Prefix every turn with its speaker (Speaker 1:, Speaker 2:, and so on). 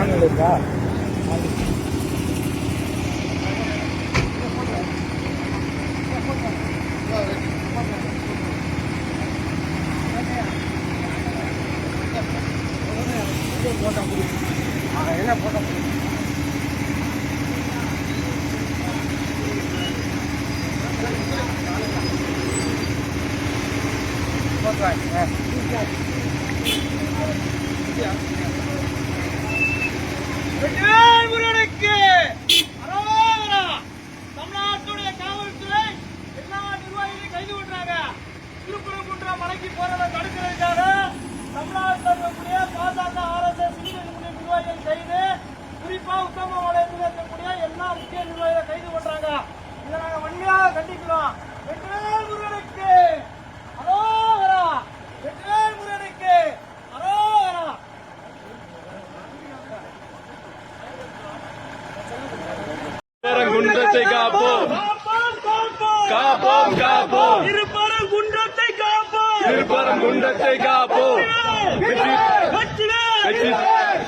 Speaker 1: Online இருக்கா? என்ன போட்டா
Speaker 2: முருகனுக்கு தமிழ்நாட்டுடைய காவல்துறை எல்லா நிர்வாகிகளையும் கைது பண்றாங்க. திருப்பரங்குன்றம் மலைக்கு போறதை தடுக்கிறதுக்காக தமிழ்நாட்டில் இருக்கக்கூடிய பாஜக RSS நிர்வாகிகள் கைது, குறிப்பா உத்தமபாளையத்தில் இருக்கக்கூடிய எல்லா முக்கிய நிர்வாகிகளை கைது பண்றாங்க. இதை நாங்க வன்மையாக கண்டிக்கிறோம். வெற்றிவேல் முருகனுக்கு அரோகரா! வெற்றிவேல் முருகனுக்கு அரோகரா!
Speaker 3: குன்றத்தை காப்போம், காப்போம், காப்போம்.
Speaker 2: திருப்பரங்குன்றத்தை காப்போம்,
Speaker 3: திருப்பரங்குன்றத்தை காப்போம்.
Speaker 2: வெற்றிவேல்!